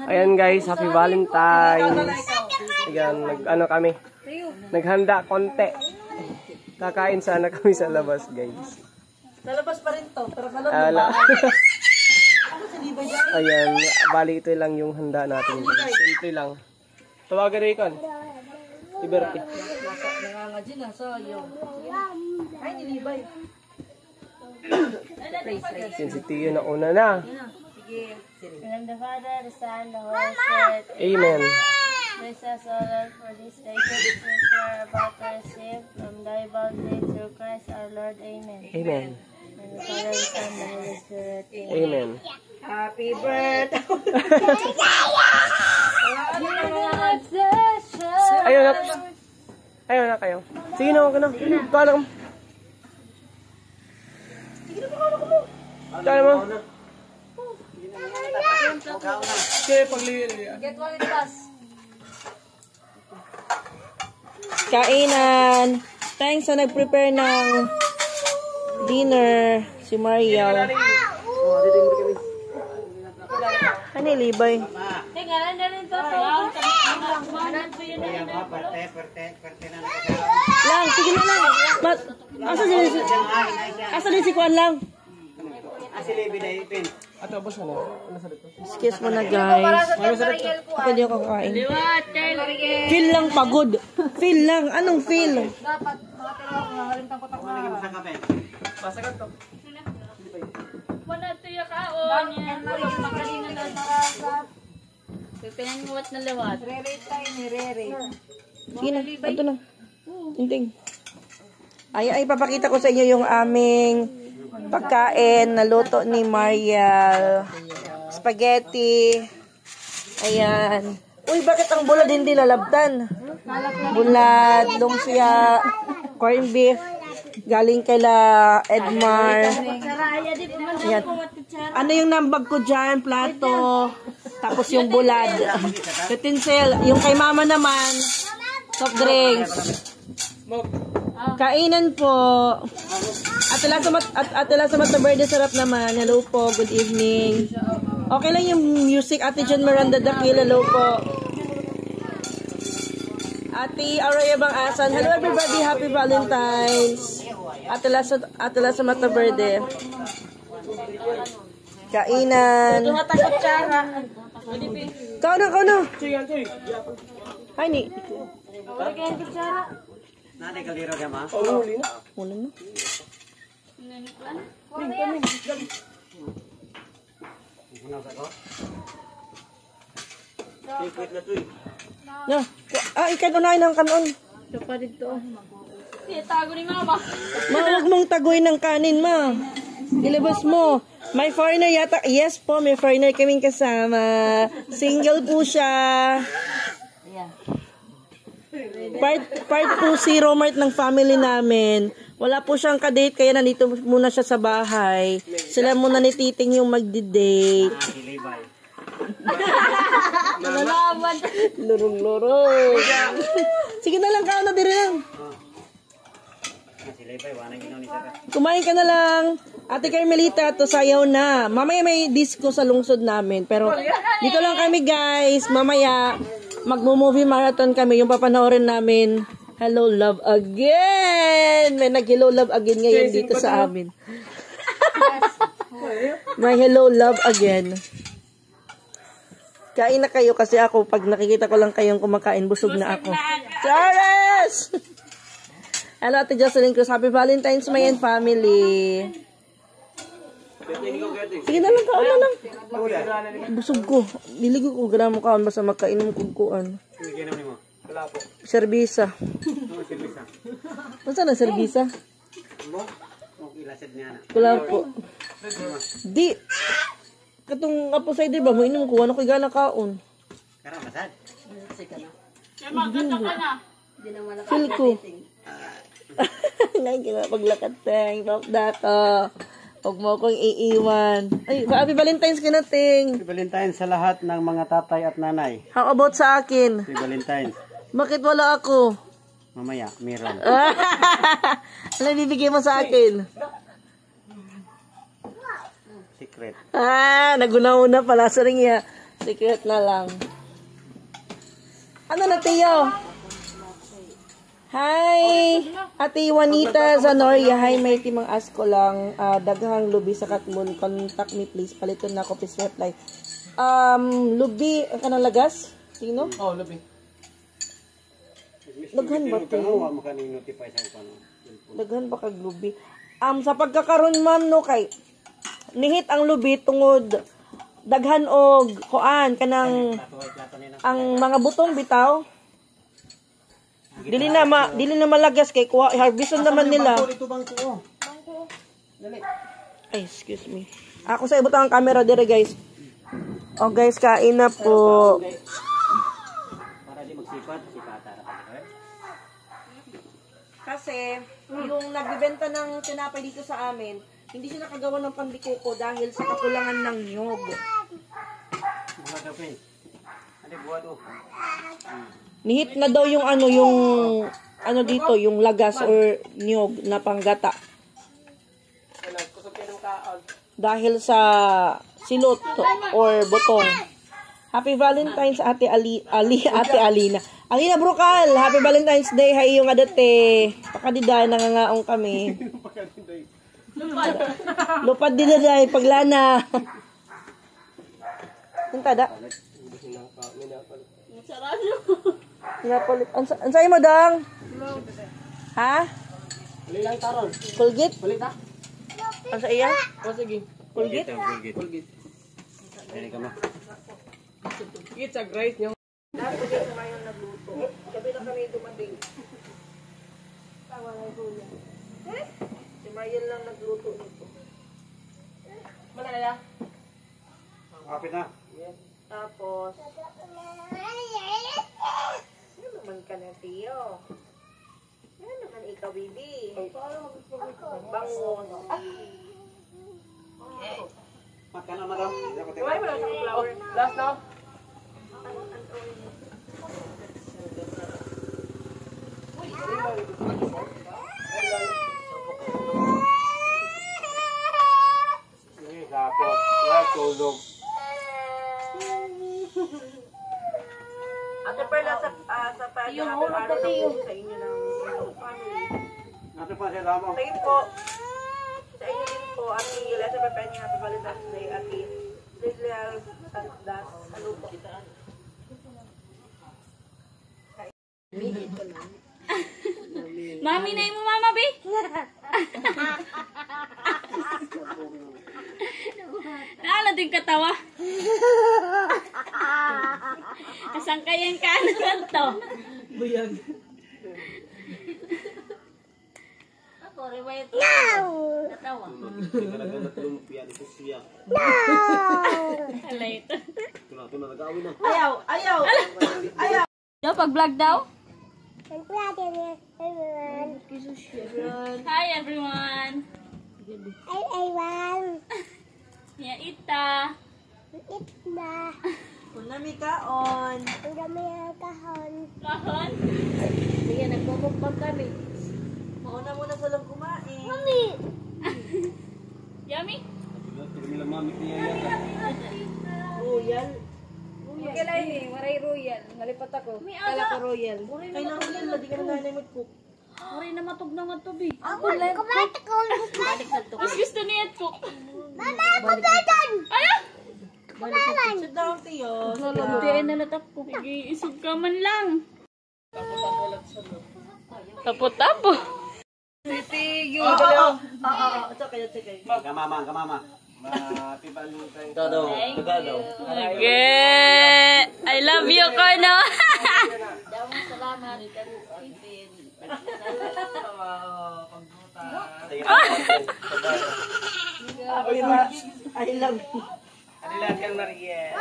Ayan guys, happy Valentine's. Ayan, ano kami. Naghanda konti. Kakain sana kami sa labas guys. Sa labas pa rin to, pero kalot Ayan, bali ito lang yung handa natin. Simple lang. Tawagan rin ikon. Liberty. Nangangadyo na, so yung... Ay, nilibay. Sensitive na una na. Sige. And the Father, the Son, the Holy Spirit. Amen. Bless us, O Lord, for this day, which we are about to receive from thy bounty through Christ our Lord. Amen. Amen. And the Father, the Son, the Holy Spirit. Amen. Happy birthday! Ayun na. Ayun na kayo. Sige na, wag na. Kala mo. Kala mo. Sige, pagliyan. Get one with us. Kainan. Thanks sa nag-prepare ng dinner. Si Mariel. Ano yung libay? Teka, nandarin to po. Lang, sige na lang. Asa din si Kwan lang? Ato, boss na. Ano sa dito? Excuse mo na guys. Ako di ako kakain. Feel lang pagod. Feel lang. Anong feel? Dapat, mga pero ako, nakalimtang ko tako na. Masagat to. Wala to yung kaon. Magalingan daw sa Pinanguwat na lawat. Rere tayo ni Rere. Sige na. Ito na. Tinting. Ay, papakita ko sa inyo yung aming pagkain na luto ni Mariel. Spaghetti. Ayan. Uy, bakit ang bulad hindi lalabdan? Bulad, lumpia, corned beef. Galing kala Edmar. Ayan. Ano yung nambag ko dyan? Plato. Tapos yung bulad. Utinsel. Yung kay mama naman, soft drinks. Kainan po. Atala sa mata birthday, sarap naman. Hello po, good evening. Okay lang yung music. Ate John Miranda Dakil, hello po. Ate Araya Bang Asan, hello everybody, happy Valentine's. Atala sa mata birthday. Kainan. Kau na. Ay, ni. Nanay kaliro ka ma? Huli na. Muna na. No. Ikan unahin ng kanon. Tago ni mama. Huwag mong tagoy ng kanin, ma. Ilabas mo. May foreigner yata. Yes po, may foreigner kaming kasama. Single po siya. Part po si Romart ng family namin. Wala po siyang kadate, kaya nandito muna siya sa bahay. Sila muna ni Titing yung magdi-date. Nalaman. Lurong-lurong. Sige na lang, kao na din lang. Kumain ka na lang. Ate Carmelita, to sayaw na. Mamaya may disco sa lungsod namin. Pero dito lang kami guys. Mamaya magmo-movie marathon kami. Yung papanoorin namin, Hello Love Again. May nag-Hello Love Again ngayon dito sa amin. May Hello Love Again. Kain na kayo kasi ako, pag nakikita ko lang kayong kumakain, busog na ako. Charles! Hello, Ate Jocelyn Cruz. Happy Valentine's, my and family. Sige na lang, kaon na lang. Busog ko. Liligo ko gramo kaon, basta magkainom kugkuan. Wala po. Serbisa. Masa na serbisa? Wala po. Di. Katong apo sa ba mo inom ko ano kay gana kaon. Karamasad. Feel ko. Ngay kina paglakat teng, dako. Huwag mo akong iiwan. Ay, happy Valentine's ka na, Ting. Happy Valentine's sa lahat ng mga tatay at nanay. How about sa akin? Happy Valentine's. Bakit wala ako? Mamaya, meron. Ano bibigay mo sa akin? Secret. Nagunauna pala sa ring ya. Secret na lang. Ano na, Tio? Hi! Ate Juanita Zanoria. Hi, may timang asko lang. Daghang lubi sa katmon. Contact me, please. Paliton na ako, please reply. Lubi, ang kanang lagas? Sino? Oh, labi. Daghan ba ito? Maka-notify sa kano. Daghan ba kag lubi? Sa pagkakaroon, ma'am, no, kay nihit ang lubi tungod daghan og kuan kanang ang mga butong bitaw. Dili na malagas kay kuha harveston naman nila. Ay, excuse me. Ako sa ibutang ang camera dire, guys. Oh, guys, kain na po. Para di magsipat, sipata ra pa. Kasi, yung nagbibenta ng tinapay dito sa amin, hindi siya nakagawa ng pandikuko dahil sa kakulangan ng niyog. Mga dapin. Ade buhat o. Nihit na daw yung dito, yung lagas or niyog na panggata. Dahil sa silot or butong. Happy Valentine's, Ate Ate Alina. Alina Brokal, Happy Valentine's Day. Hay yung adate. Pakadida, nangangaong kami. Lupad didaday, paglana. Yung tada? Pinapalit. Ansay mo, Dang? Ha? Lilang taron. Colgate? Balita? Ansa iya? O, sige. Colgate? Colgate. Dali ka mo. It's a great nyo. Lahat ko dito ngayon nagluto. Gabi na kami dumating. Tawa na yung si Marian lang nagluto nito. Malala. Kapit na. Tapos, ano naman ka na, Tio? Ano naman ikaw, baby? Bangon. Makan na madam. Why mo lang sa flower? Last na. Tapos, tulog. Ate Perla, sa pag-araw sa inyo ng family. Nato pa siya lamang. Sa inyo po, sa inyo din po, Ate Yula, sa pagkain niya, Happy Valentine's Day, Ate Lilia Sandas, ano po? Mami na mo mama, be. Naala din katawa. Kasangkayan ka na to. Buyag. Ako, riwayat. Katawa. Talaga na tulumpian ito siya. Alay ito. Tuna nag-awin na. Ayaw! Daw, pag-vlog daw? Hi everyone. Ya ita. Kunami kaon. Kahon. Sige, nagmumukbang kami. Mauna muna sa lang kumain. Yummy? Nila mami niya Royal. Kailan ni, maray royal. Nalipat ako. Kala ko royal. Kailangan nila, di ka na nanay mag-cook. Ori na matog na matubi. Ako lang. Mas gusto niya ito. Ano? Sit down, Tio. Hindi na natap ko. Nag-iisog ka man lang. Tapo-tapo. It's okay. Kamama. Happy Valentine's. Todo. Okay. I love you, Kono. Salamat. I love you. Adilakan Maria.